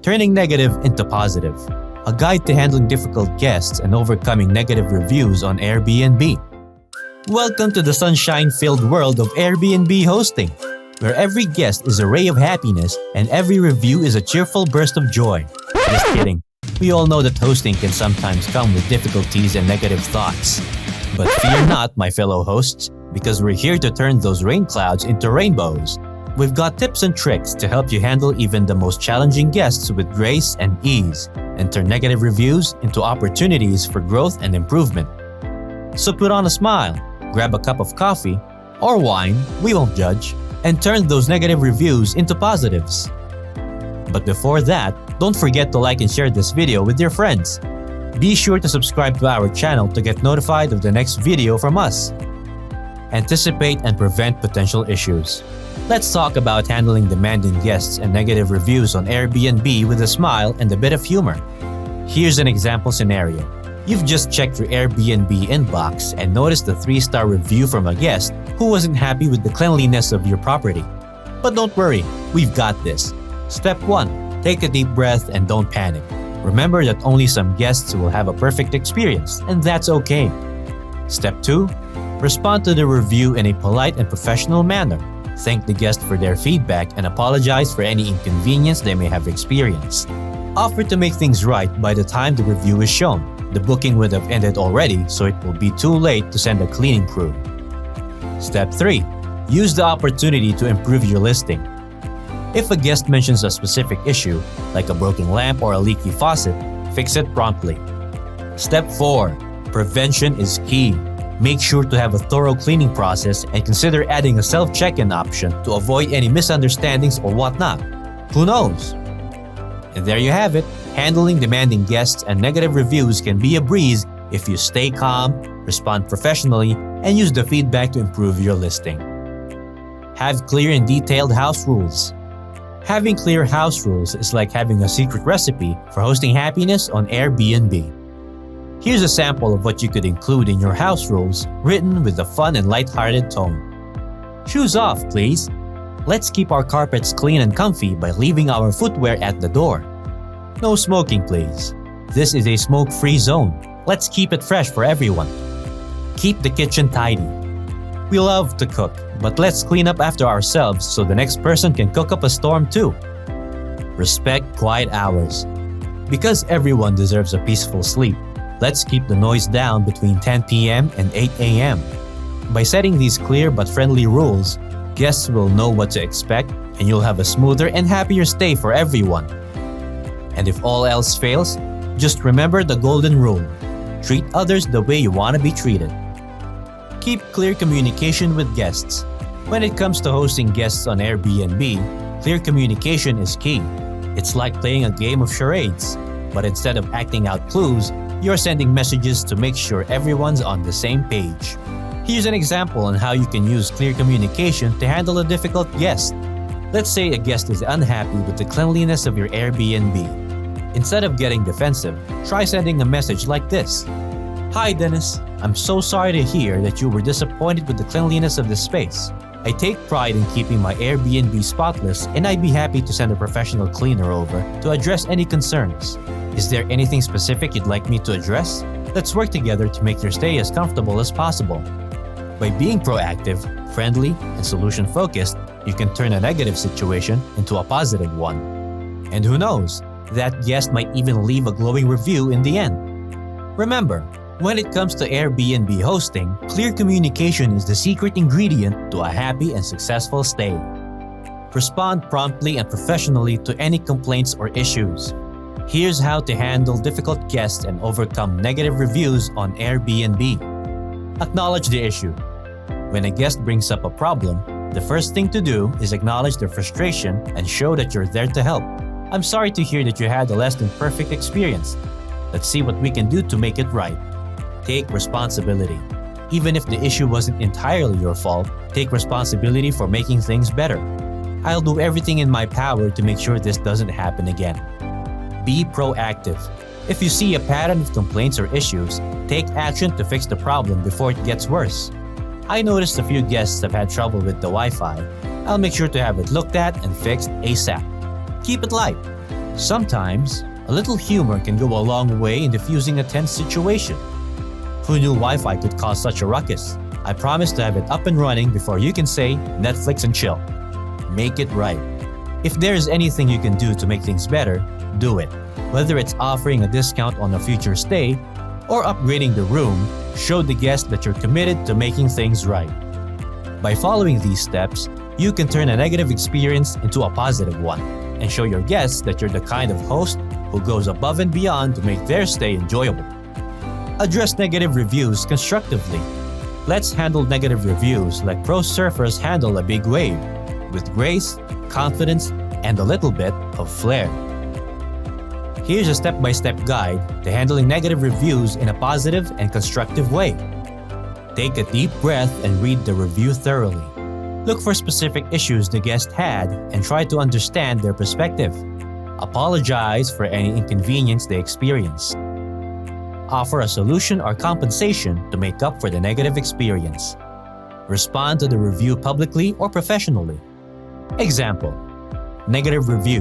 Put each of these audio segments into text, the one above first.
Turning negative into positive. A guide to handling difficult guests and overcoming negative reviews on Airbnb. Welcome to the sunshine-filled world of Airbnb hosting, where every guest is a ray of happiness and every review is a cheerful burst of joy. Just kidding. We all know that hosting can sometimes come with difficulties and negative thoughts. But fear not, my fellow hosts, because we're here to turn those rain clouds into rainbows. We've got tips and tricks to help you handle even the most challenging guests with grace and ease, and turn negative reviews into opportunities for growth and improvement. So put on a smile, grab a cup of coffee or wine, we won't judge, and turn those negative reviews into positives. But before that, don't forget to like and share this video with your friends. Be sure to subscribe to our channel to get notified of the next video from us. Anticipate and prevent potential issues. Let's talk about handling demanding guests and negative reviews on Airbnb with a smile and a bit of humor. Here's an example scenario. You've just checked your Airbnb inbox and noticed a 3-star review from a guest who wasn't happy with the cleanliness of your property. But don't worry, we've got this. Step 1. Take a deep breath and don't panic. Remember that only some guests will have a perfect experience, and that's okay. Step 2. Respond to the review in a polite and professional manner. Thank the guest for their feedback and apologize for any inconvenience they may have experienced. Offer to make things right by the time the review is shown. The booking would have ended already, so it will be too late to send a cleaning crew. Step 3. Use the opportunity to improve your listing. If a guest mentions a specific issue, like a broken lamp or a leaky faucet, fix it promptly. Step 4. Prevention is key. Make sure to have a thorough cleaning process and consider adding a self-check-in option to avoid any misunderstandings or whatnot. Who knows? And there you have it. Handling demanding guests and negative reviews can be a breeze if you stay calm, respond professionally, and use the feedback to improve your listing. Have clear and detailed house rules. Having clear house rules is like having a secret recipe for hosting happiness on Airbnb. Here's a sample of what you could include in your house rules, written with a fun and light-hearted tone. Shoes off, please. Let's keep our carpets clean and comfy by leaving our footwear at the door. No smoking, please. This is a smoke-free zone. Let's keep it fresh for everyone. Keep the kitchen tidy. We love to cook, but let's clean up after ourselves so the next person can cook up a storm too. Respect quiet hours. Because everyone deserves a peaceful sleep, let's keep the noise down between 10 p.m. and 8 a.m. By setting these clear but friendly rules, guests will know what to expect and you'll have a smoother and happier stay for everyone. And if all else fails, just remember the golden rule. Treat others the way you want to be treated. Keep clear communication with guests. When it comes to hosting guests on Airbnb, clear communication is key. It's like playing a game of charades, but instead of acting out clues, you're sending messages to make sure everyone's on the same page. Here's an example on how you can use clear communication to handle a difficult guest. Let's say a guest is unhappy with the cleanliness of your Airbnb. Instead of getting defensive, try sending a message like this. Hi Dennis, I'm so sorry to hear that you were disappointed with the cleanliness of this space. I take pride in keeping my Airbnb spotless and I'd be happy to send a professional cleaner over to address any concerns. Is there anything specific you'd like me to address? Let's work together to make your stay as comfortable as possible. By being proactive, friendly, and solution-focused, you can turn a negative situation into a positive one. And who knows, that guest might even leave a glowing review in the end. Remember, when it comes to Airbnb hosting, clear communication is the secret ingredient to a happy and successful stay. Respond promptly and professionally to any complaints or issues. Here's how to handle difficult guests and overcome negative reviews on Airbnb. Acknowledge the issue. When a guest brings up a problem, the first thing to do is acknowledge their frustration and show that you're there to help. I'm sorry to hear that you had a less than perfect experience. Let's see what we can do to make it right. Take responsibility. Even if the issue wasn't entirely your fault, take responsibility for making things better. I'll do everything in my power to make sure this doesn't happen again. Be proactive. If you see a pattern of complaints or issues, take action to fix the problem before it gets worse. I noticed a few guests have had trouble with the Wi-Fi. I'll make sure to have it looked at and fixed ASAP. Keep it light. Sometimes, a little humor can go a long way in diffusing a tense situation. Who knew Wi-Fi could cause such a ruckus? I promise to have it up and running before you can say Netflix and chill. Make it right. If there is anything you can do to make things better, do it. Whether it's offering a discount on a future stay or upgrading the room, show the guest that you're committed to making things right. By following these steps, you can turn a negative experience into a positive one and show your guests that you're the kind of host who goes above and beyond to make their stay enjoyable. Address negative reviews constructively. Let's handle negative reviews like pro surfers handle a big wave, with grace, confidence, and a little bit of flair. Here's a step-by-step guide to handling negative reviews in a positive and constructive way. Take a deep breath and read the review thoroughly. Look for specific issues the guest had and try to understand their perspective. Apologize for any inconvenience they experienced. Offer a solution or compensation to make up for the negative experience. Respond to the review publicly or professionally. Example: negative review.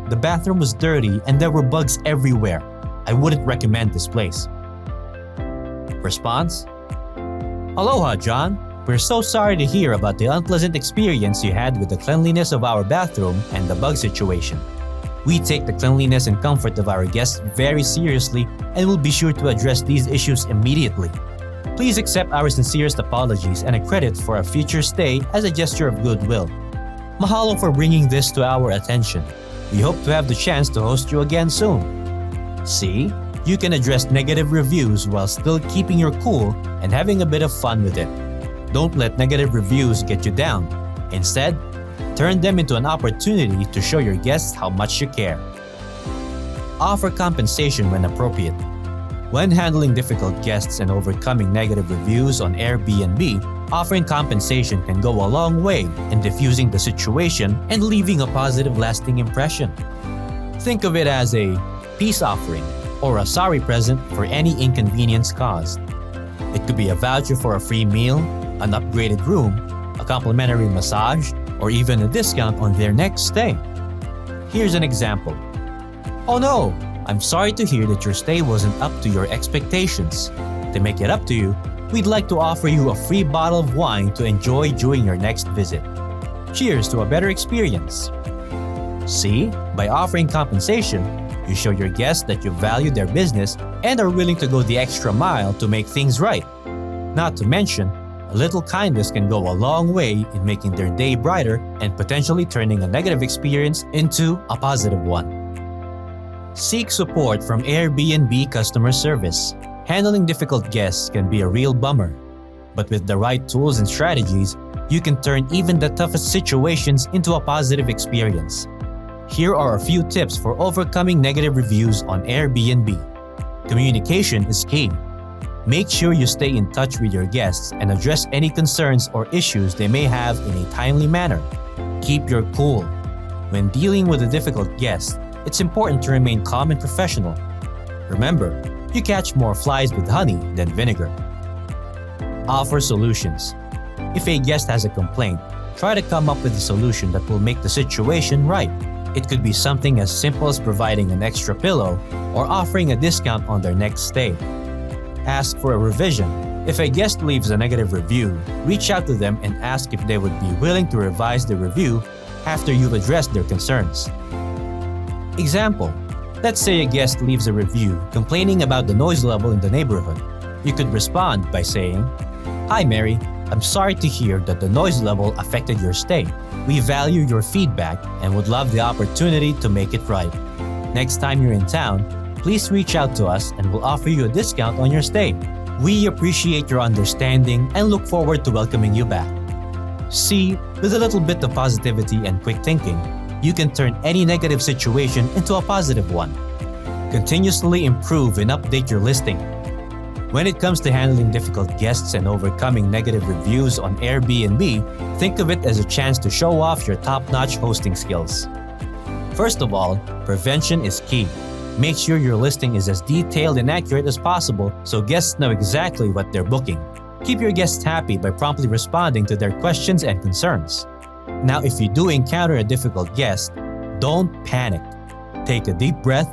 The bathroom was dirty and there were bugs everywhere. I wouldn't recommend this place. Response: Aloha, John. We're so sorry to hear about the unpleasant experience you had with the cleanliness of our bathroom and the bug situation. We take the cleanliness and comfort of our guests very seriously and will be sure to address these issues immediately. Please accept our sincerest apologies and a credit for a future stay as a gesture of goodwill. Mahalo for bringing this to our attention. We hope to have the chance to host you again soon. See, you can address negative reviews while still keeping your cool and having a bit of fun with it. Don't let negative reviews get you down. Instead, turn them into an opportunity to show your guests how much you care. Offer compensation when appropriate. When handling difficult guests and overcoming negative reviews on Airbnb, offering compensation can go a long way in diffusing the situation and leaving a positive lasting impression. Think of it as a peace offering or a sorry present for any inconvenience caused. It could be a voucher for a free meal, an upgraded room, a complimentary massage, or even a discount on their next stay. Here's an example. Oh no, I'm sorry to hear that your stay wasn't up to your expectations. To make it up to you, we'd like to offer you a free bottle of wine to enjoy during your next visit. Cheers to a better experience. See, by offering compensation, you show your guests that you value their business and are willing to go the extra mile to make things right. Not to mention, a little kindness can go a long way in making their day brighter and potentially turning a negative experience into a positive one. Seek support from Airbnb customer service. Handling difficult guests can be a real bummer, but with the right tools and strategies, you can turn even the toughest situations into a positive experience. Here are a few tips for overcoming negative reviews on Airbnb. Communication is key. Make sure you stay in touch with your guests and address any concerns or issues they may have in a timely manner. Keep your cool. When dealing with a difficult guest, it's important to remain calm and professional. Remember, you catch more flies with honey than vinegar. Offer solutions. If a guest has a complaint, try to come up with a solution that will make the situation right. It could be something as simple as providing an extra pillow or offering a discount on their next stay. Ask for a revision. If a guest leaves a negative review, reach out to them and ask if they would be willing to revise the review after you've addressed their concerns. Example: let's say a guest leaves a review complaining about the noise level in the neighborhood. You could respond by saying, "Hi Mary, I'm sorry to hear that the noise level affected your stay. We value your feedback and would love the opportunity to make it right. Next time you're in town, please reach out to us and we'll offer you a discount on your stay. We appreciate your understanding and look forward to welcoming you back." See, with a little bit of positivity and quick thinking, you can turn any negative situation into a positive one. Continuously improve and update your listing. When it comes to handling difficult guests and overcoming negative reviews on Airbnb, think of it as a chance to show off your top-notch hosting skills. First of all, prevention is key. Make sure your listing is as detailed and accurate as possible so guests know exactly what they're booking. Keep your guests happy by promptly responding to their questions and concerns. Now, if you do encounter a difficult guest, don't panic. Take a deep breath,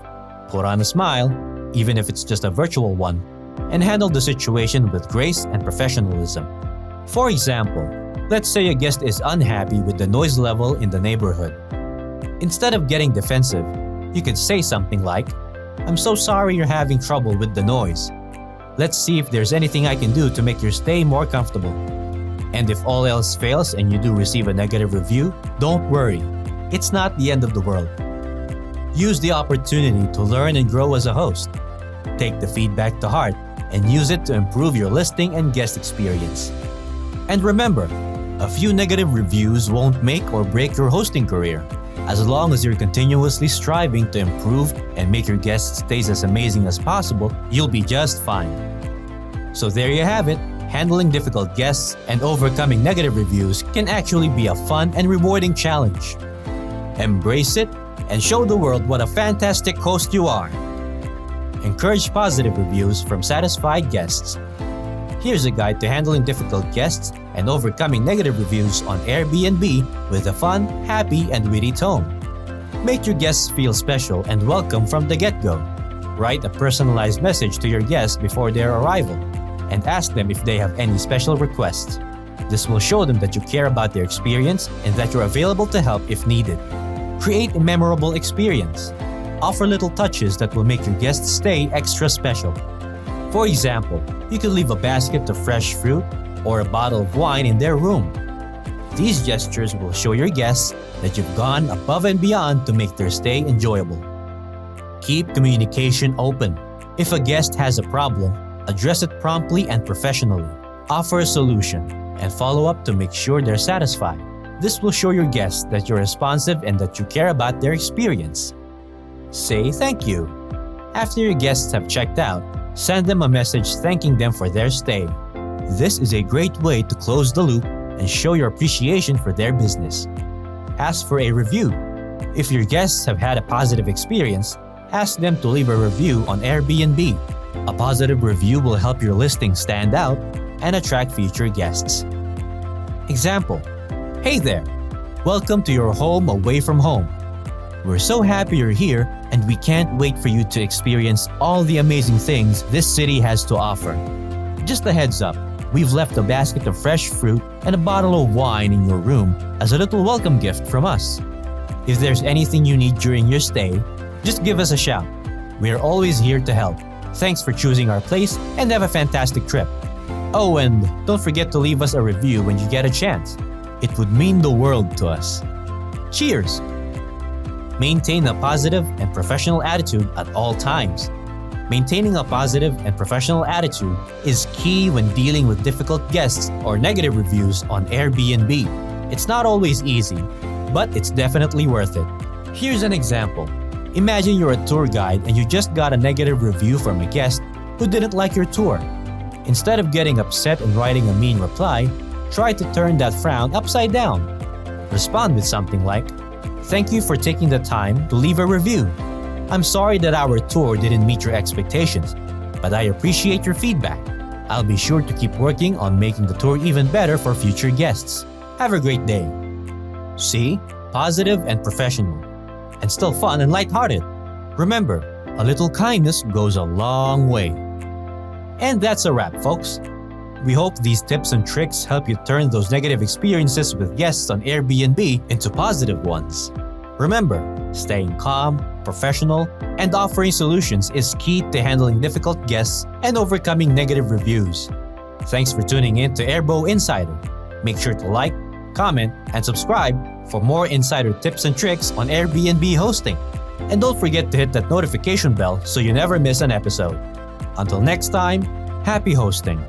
put on a smile, even if it's just a virtual one, and handle the situation with grace and professionalism. For example, let's say a guest is unhappy with the noise level in the neighborhood. Instead of getting defensive, you could say something like, "I'm so sorry you're having trouble with the noise. Let's see if there's anything I can do to make your stay more comfortable." And if all else fails and you do receive a negative review, don't worry. It's not the end of the world. Use the opportunity to learn and grow as a host. Take the feedback to heart and use it to improve your listing and guest experience. And remember, a few negative reviews won't make or break your hosting career. As long as you're continuously striving to improve and make your guest stays as amazing as possible, you'll be just fine. So there you have it. Handling difficult guests and overcoming negative reviews can actually be a fun and rewarding challenge. Embrace it and show the world what a fantastic host you are. Encourage positive reviews from satisfied guests. Here's a guide to handling difficult guests and overcoming negative reviews on Airbnb with a fun, happy, and witty tone. Make your guests feel special and welcome from the get-go. Write a personalized message to your guests before their arrival and ask them if they have any special requests. This will show them that you care about their experience and that you're available to help if needed. Create a memorable experience. Offer little touches that will make your guest's stay extra special. For example, you could leave a basket of fresh fruit or a bottle of wine in their room. These gestures will show your guests that you've gone above and beyond to make their stay enjoyable. Keep communication open. If a guest has a problem, address it promptly and professionally. Offer a solution and follow up to make sure they're satisfied. This will show your guests that you're responsive and that you care about their experience. Say thank you. After your guests have checked out, send them a message thanking them for their stay. This is a great way to close the loop and show your appreciation for their business. Ask for a review. If your guests have had a positive experience, ask them to leave a review on Airbnb. A positive review will help your listing stand out and attract future guests. Example: "Hey there! Welcome to your home away from home. We're so happy you're here and we can't wait for you to experience all the amazing things this city has to offer. Just a heads up, we've left a basket of fresh fruit and a bottle of wine in your room as a little welcome gift from us. If there's anything you need during your stay, just give us a shout. We're always here to help. Thanks for choosing our place and have a fantastic trip. Oh, and don't forget to leave us a review when you get a chance. It would mean the world to us. Cheers!" Maintain a positive and professional attitude at all times. Maintaining a positive and professional attitude is key when dealing with difficult guests or negative reviews on Airbnb. It's not always easy, but it's definitely worth it. Here's an example. Imagine you're a tour guide and you just got a negative review from a guest who didn't like your tour. Instead of getting upset and writing a mean reply, try to turn that frown upside down. Respond with something like, "Thank you for taking the time to leave a review. I'm sorry that our tour didn't meet your expectations, but I appreciate your feedback. I'll be sure to keep working on making the tour even better for future guests. Have a great day." See? Positive and professional. And still fun and lighthearted. Remember, a little kindness goes a long way. And that's a wrap, folks. We hope these tips and tricks help you turn those negative experiences with guests on Airbnb into positive ones. Remember, staying calm, professional, and offering solutions is key to handling difficult guests and overcoming negative reviews. Thanks for tuning in to Airbo Insider. Make sure to like, comment, and subscribe for more insider tips and tricks on Airbnb hosting. And don't forget to hit that notification bell so you never miss an episode. Until next time, happy hosting!